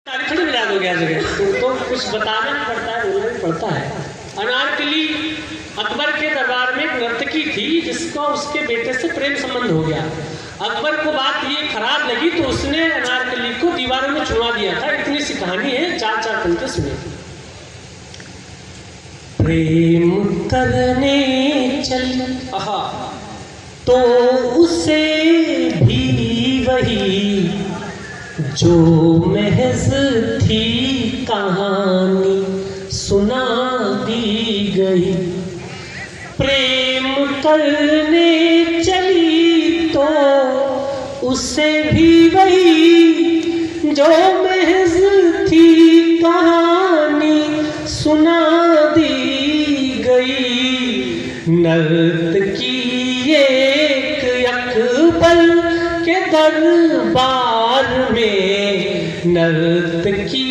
थोड़ी मिला दोगे हर जगह, उनको कुछ बताना भी पड़ता है, बोलना भी पड़ता है। अनारकली अकबर के दरबार में एक नर्तकी थी जिसको उसके बेटे से प्रेम संबंध हो गया। अकबर को बात ये खराब लगी तो उसने अनारकली को दीवारों में चुनवा दिया था। इतनी सी कहानी है, चार चार पंक्ति सुने। प्रेम करने चली तो उसे भी वही जो महज थी कहानी सुना दी गई। प्रेम करने चली तो उसे भी वही जो महज थी कहानी सुना दी गई। नर्तकी एक अकबर के दरबार में, नर्तकी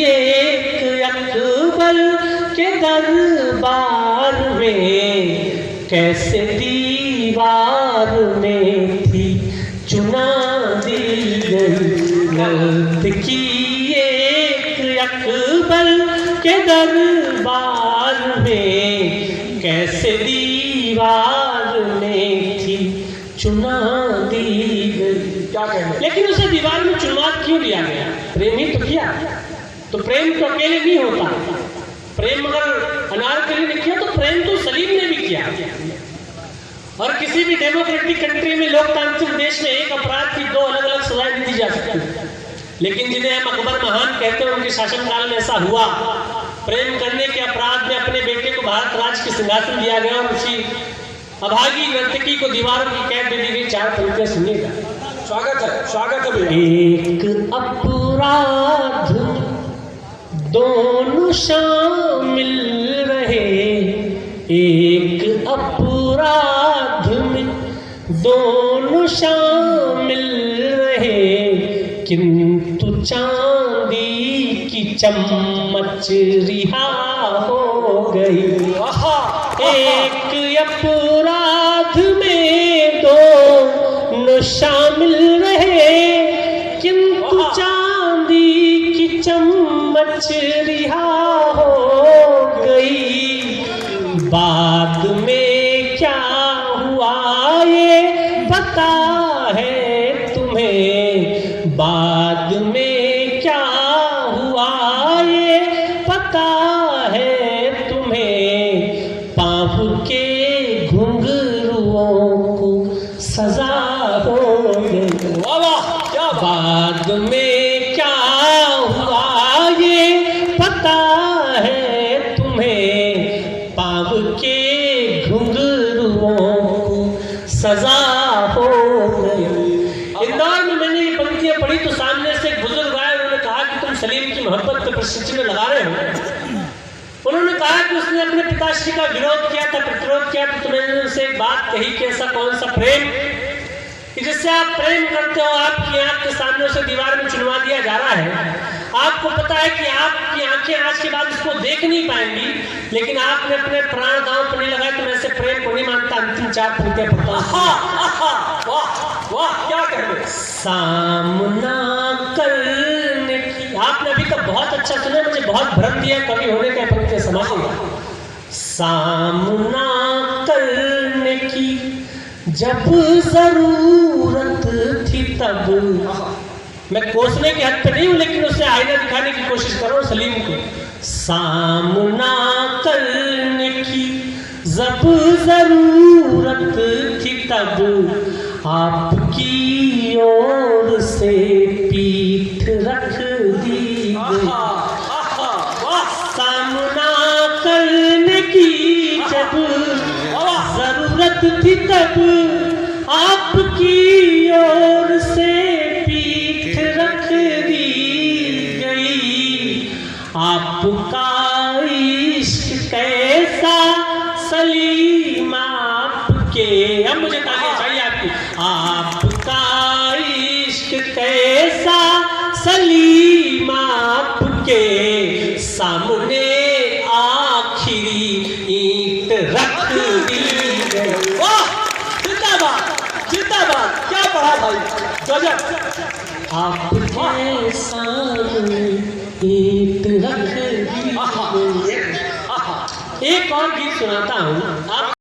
एक अकबर के दरबार में, कैसे दीवार में थी चुना दी गई। नर्तकी एक अकबर के दरबार में, कैसे दीवार में थी चुना दी गई। क्या कहना? लेकिन उसे दीवार में चुनवा क्यों लिया गया? प्रेम ही तो किया। तो प्रेम तो अकेले नहीं होता। प्रेम अगर अनारकली ने किया तो प्रेम तो सलीम ने भी किया। और किसी भी डेमोक्रेटिक कंट्री में, लोकतांत्रिक देश में, एक अपराध की दो अलग अलग सजाएं दी जा सकती। लेकिन जिन्हें हम अकबर महान कहते हैं, उनके शासनकाल में ऐसा हुआ। प्रेम करने के अपराध में अपने बेटे को भारत राज्य के सिंहासन दिया गया और उसी अभागी नर्तकी को दीवारों की कैद दे दी गई। चार पंक्तियां सुनिएगा। स्वागत है, स्वागत है भैया। एक अपराध दोनों शामिल रहे, एक अपराध में दोनों शामिल रहे, किंतु चांदी की चम्मच रिहा हो गई। एक अपराध में दोनों शामिल रहे, किंतु चांदी की चम्मच रिहा हो गई। बाद में क्या हुआ ये पता है तुम्हें? बाद में क्या हुआ ये पता है तुम्हें? पाँव के घुंघरुओं को सजा हो गई। बाद में क्या हुआ ये पता है तुम्हें? पाँव के घुंघरुओं को सजा हो गई। इंदौर में मैंने ये पंक्तियां पढ़ी तो सामने से एक बुजुर्ग आए। उन्होंने कहा कि तुम सलीम की मोहब्बत पे प्रश्न लगा रहे हो। उन्होंने कहा कि उसने अपने पिताश्री का विरोध किया था, प्रतिरोध किया। तो मैंने उनसे एक बात कही कि ऐसा कौन सा प्रेम कि जिससे आप प्रेम करते हो, आपकी आंख के सामने उसे दीवार में चुनवा दिया जा रहा है। आपको पता है कि आपकी आंखें आज के बाद उसको देख नहीं पाएंगी, लेकिन आपने अपने प्राण दांव पर नहीं लगाए। तो मैं ऐसे प्रेम को नहीं मानता। अंतिम चार पंक्तियां पढ़ता हूं। वाह वाह, क्या कहते? सामना करने की, आपने अभी तक बहुत अच्छा सुना, मुझे बहुत भ्रम दिया कवि होने का। पंक्तियां समझिएगा। सामना करने की जब जरूरत थी तब, मैं कोसने की हद पे नहीं हूं, लेकिन उससे आईना दिखाने की कोशिश करो सलीम को। सामना करने की जब जरूरत थी तब, आपकी ओर से पीठ रख दी गई। सामना करने की जब जरूरत थी तब, आपकी ओर से पीठ रख दी गई। आपका इश्क कैसा सलीम आपके, अब मुझे तालियां चाहिए आपकी। आपका इश्क कैसा सलीम आपके, सामने आखिरी ईंट रख दी गई। वाह, जिंदाबाद जिंदाबाद, क्या पढ़ा भाई, गजब। आपके सामने ईंट रख दी आहा, मैंने। आहा, एक और गीत सुनाता हूँ आप